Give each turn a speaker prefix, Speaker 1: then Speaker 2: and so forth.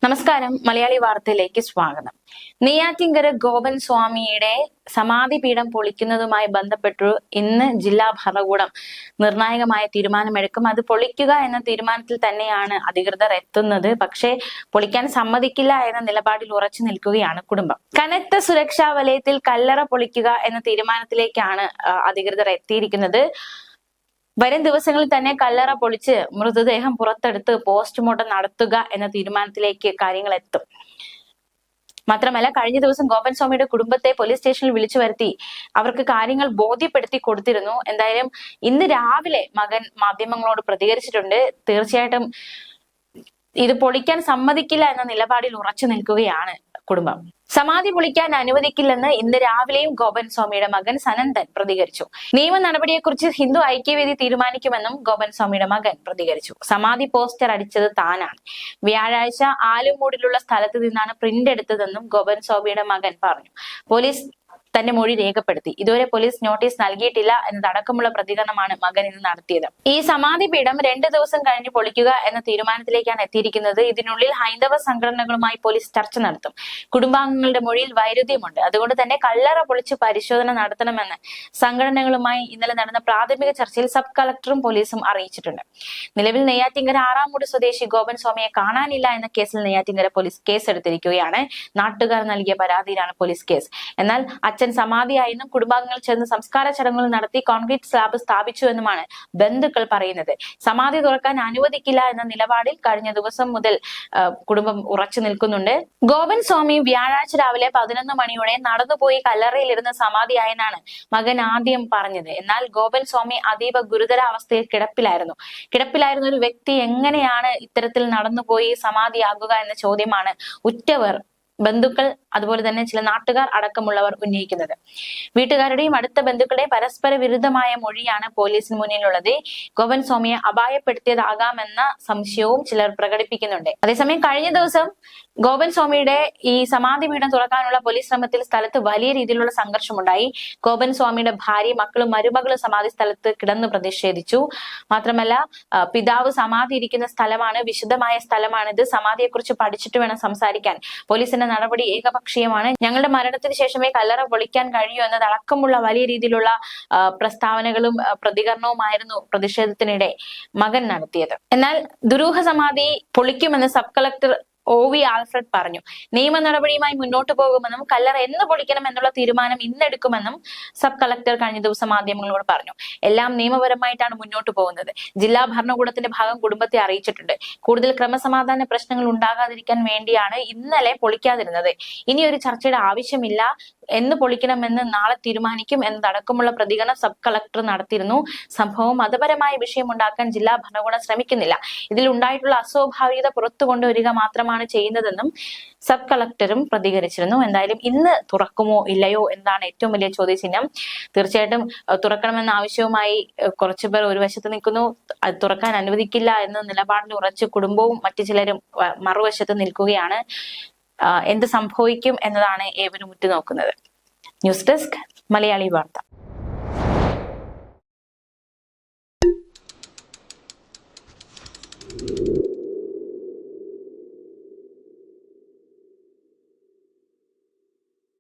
Speaker 1: നമസ്കാരം, മലയാളി വാർത്തയിലേക്ക് സ്വാഗതം. നെയ്യാറ്റിൻകര ഗോപൻ സ്വാമിയുടെ സമാധി പീഠം പൊളിക്കുന്നതുമായി ബന്ധപ്പെട്ടു ഇന്ന് ജില്ലാ ഭരണകൂടം നിർണായകമായ തീരുമാനമെടുക്കും. അത് പൊളിക്കുക എന്ന തീരുമാനത്തിൽ തന്നെയാണ് അധികൃതർ എത്തുന്നത്. പക്ഷേ പൊളിക്കാൻ സമ്മതിക്കില്ല എന്ന നിലപാടിൽ ഉറച്ചു നിൽക്കുകയാണ് കുടുംബം. കനത്ത സുരക്ഷാ വലയത്തിൽ കല്ലറ പൊളിക്കുക എന്ന തീരുമാനത്തിലേക്കാണ് അധികൃതർ എത്തിയിരിക്കുന്നത്. വരും ദിവസങ്ങളിൽ തന്നെ കല്ലറ പൊളിച്ച് മൃതദേഹം പുറത്തെടുത്ത് പോസ്റ്റ്മോർട്ടം നടത്തുക എന്ന തീരുമാനത്തിലേക്ക് കാര്യങ്ങൾ എത്തും. മാത്രമല്ല, കഴിഞ്ഞ ദിവസം ഗോപൻ സ്വാമിയുടെ കുടുംബത്തെ പോലീസ് സ്റ്റേഷനിൽ വിളിച്ചു വരുത്തി അവർക്ക് കാര്യങ്ങൾ ബോധ്യപ്പെടുത്തി കൊടുത്തിരുന്നു. എന്തായാലും ഇന്ന് രാവിലെ മകൻ മാധ്യമങ്ങളോട് പ്രതികരിച്ചിട്ടുണ്ട്. തീർച്ചയായിട്ടും ഇത് പൊളിക്കാൻ സമ്മതിക്കില്ല എന്ന നിലപാടിൽ ഉറച്ചു നിൽക്കുകയാണ് കുടുംബം. സമാധി പൊളിക്കാൻ അനുവദിക്കില്ലെന്ന് ഇന്ന് രാവിലെയും ഗോപൻ സ്വാമിയുടെ മകൻ സനന്ദൻ പ്രതികരിച്ചു. നിയമ നടപടിയെക്കുറിച്ച് ഹിന്ദു ഐക്യവേദി തീരുമാനിക്കുമെന്നും ഗോപൻ സ്വാമിയുടെ മകൻ പ്രതികരിച്ചു. സമാധി പോസ്റ്റർ അടിച്ചത് താനാണ്. വ്യാഴാഴ്ച ആലുമൂടിലുള്ള സ്ഥലത്ത് നിന്നാണ് പ്രിന്റ് എടുത്തതെന്നും ഗോപൻ സ്വാമിയുടെ മകൻ പറഞ്ഞു. പോലീസ് തന്റെ മൊഴി രേഖപ്പെടുത്തി. ഇതുവരെ പോലീസ് നോട്ടീസ് നൽകിയിട്ടില്ല എന്നതടക്കമുള്ള പ്രതികരണമാണ് മകൻ ഇന്ന് നടത്തിയത്. ഈ സമാധി പീഠം 2 ദിവസം കഴിഞ്ഞ് പൊളിക്കുക എന്ന തീരുമാനത്തിലേക്കാണ് എത്തിയിരിക്കുന്നത്. ഇതിനുള്ളിൽ ഹൈന്ദവ സംഘടനകളുമായി പോലീസ് ചർച്ച നടത്തും. കുടുംബാംഗങ്ങളുടെ മൊഴിയിൽ വൈരുദ്ധ്യമുണ്ട്. അതുകൊണ്ട് തന്നെ കല്ലറ പൊളിച്ച് പരിശോധന നടത്തണമെന്ന് സംഘടനകളുമായി ഇന്നലെ നടന്ന പ്രാഥമിക ചർച്ചയിൽ സബ് കളക്ടറും പോലീസും അറിയിച്ചിട്ടുണ്ട്. നിലവിൽ നെയ്യാറ്റിൻകര ആറാമൂട് സ്വദേശി ഗോപൻ സ്വാമിയെ കാണാനില്ല എന്ന കേസിൽ നെയ്യാറ്റിൻകര പോലീസ് കേസെടുത്തിരിക്കുകയാണ്. നാട്ടുകാർ നൽകിയ പരാതിയിലാണ് പോലീസ് കേസ്. എന്നാൽ അച്ഛൻ സമാധിയായെന്നും കുടുംബാംഗങ്ങൾ ചേർന്ന് സംസ്കാര ചടങ്ങുകൾ നടത്തി കോൺക്രീറ്റ് സ്ലാബ് സ്ഥാപിച്ചു എന്നുമാണ് ബന്ധുക്കൾ പറയുന്നത്. സമാധി തുറക്കാൻ അനുവദിക്കില്ല എന്ന നിലപാടിൽ കഴിഞ്ഞ ദിവസം മുതൽ കുടുംബം ഉറച്ചു നിൽക്കുന്നുണ്ട്. ഗോപൻ സ്വാമി വ്യാഴാഴ്ച രാവിലെ 11 മണിയോടെ നടന്നുപോയി കല്ലറയിലിരുന്ന് സമാധിയായെന്നാണ് മകൻ ആദ്യം പറഞ്ഞത്. എന്നാൽ ഗോപൻ സ്വാമി അതീവ ഗുരുതരാവസ്ഥയിൽ കിടപ്പിലായിരുന്ന ഒരു വ്യക്തി എങ്ങനെയാണ് ഇത്തരത്തിൽ നടന്നുപോയി സമാധിയാകുക എന്ന ചോദ്യമാണ് ഉറ്റവർ, ബന്ധുക്കൾ, അതുപോലെ തന്നെ ചില നാട്ടുകാർ അടക്കമുള്ളവർ ഉന്നയിക്കുന്നത്. വീട്ടുകാരുടെയും അടുത്ത ബന്ധുക്കളുടെയും പരസ്പര വിരുദ്ധമായ മൊഴിയാണ് പോലീസിന് മുന്നിലുള്ളത്. ഗോപൻ സ്വാമിയെ അപായപ്പെടുത്തിയതാകാമെന്ന സംശയവും ചിലർ പ്രകടിപ്പിക്കുന്നുണ്ട്. അതേസമയം കഴിഞ്ഞ ദിവസം ഗോപൻ സ്വാമിയുടെ ഈ സമാധി പീഠം തുറക്കാനുള്ള പോലീസ് ശ്രമത്തിൽ സ്ഥലത്ത് വലിയ രീതിയിലുള്ള സംഘർഷമുണ്ടായി. ഗോപൻ സ്വാമിയുടെ ഭാര്യ, മക്കളും മരുമകളും സമാധി സ്ഥലത്ത് കിടന്നു പ്രതിഷേധിച്ചു. മാത്രമല്ല, പിതാവ് സമാധി ഇരിക്കുന്ന സ്ഥലമാണ്, വിശുദ്ധമായ സ്ഥലമാണിത്. സമാധിയെക്കുറിച്ച് പഠിച്ചിട്ട് വേണം സംസാരിക്കാൻ. പോലീസിന്റെ നടപടി ഏകപക്ഷീയമാണ്. ഞങ്ങളുടെ മരണത്തിന് ശേഷമേ കല്ലറ പൊളിക്കാൻ കഴിയൂ എന്നതടക്കമുള്ള വലിയ രീതിയിലുള്ള പ്രസ്താവനകളും പ്രതികരണവുമായിരുന്നു പ്രതിഷേധത്തിനിടെ മകൻ നടത്തിയത്. എന്നാൽ ദുരൂഹ സമാധി പൊളിക്കുമെന്ന് സബ് കളക്ടർ OV ആൽഫ്രഡ് പറഞ്ഞു. നിയമ നടപടിയുമായി മുന്നോട്ട് പോകുമെന്നും കല്ലറ എന്ന് പൊളിക്കണം എന്നുള്ള തീരുമാനം ഇന്നെടുക്കുമെന്നും സബ് കളക്ടർ കഴിഞ്ഞ ദിവസം മാധ്യമങ്ങളോട് പറഞ്ഞു. എല്ലാം നിയമപരമായിട്ടാണ് മുന്നോട്ട് പോകുന്നത്. ജില്ലാ ഭരണകൂടത്തിന്റെ ഭാഗം കുടുംബത്തെ അറിയിച്ചിട്ടുണ്ട്. കൂടുതൽ ക്രമസമാധാന പ്രശ്നങ്ങൾ ഉണ്ടാകാതിരിക്കാൻ വേണ്ടിയാണ് ഇന്നലെ പൊളിക്കാതിരുന്നത്. ഇനി ഒരു ചർച്ചയുടെ ആവശ്യമില്ല, എന്ന് പൊളിക്കണമെന്ന് നാളെ തീരുമാനിക്കും എന്നതടക്കമുള്ള പ്രതികരണം സബ് കളക്ടർ നടത്തിയിരുന്നു. സംഭവം മതപരമായ വിഷയമുണ്ടാക്കാൻ ജില്ലാ ഭരണകൂടം ശ്രമിക്കുന്നില്ല. ഇതിൽ ഉണ്ടായിട്ടുള്ള അസ്വാഭാവികത പുറത്തു കൊണ്ടുവരിക മാത്രമാണ് ചെയ്യുന്നതെന്നും സബ് കളക്ടറും പ്രതികരിച്ചിരുന്നു. എന്തായാലും ഇന്ന് തുറക്കുമോ ഇല്ലയോ എന്നാണ് ഏറ്റവും വലിയ ചോദ്യചിഹ്നം. തീർച്ചയായിട്ടും തുറക്കണമെന്ന ആവശ്യവുമായി കുറച്ചുപേർ ഒരു വശത്ത് നിൽക്കുന്നു. അത് തുറക്കാൻ അനുവദിക്കില്ല എന്ന നിലപാടിൽ ഉറച്ച് കുടുംബവും മറ്റു ചിലരും മറുവശത്ത് നിൽക്കുകയാണ്. എന്ത് സംഭവിക്കും എന്നതാണ് ഏവരും ഉറ്റുനോക്കുന്നത്. ന്യൂസ് ഡെസ്ക്, മലയാളി വാർത്ത.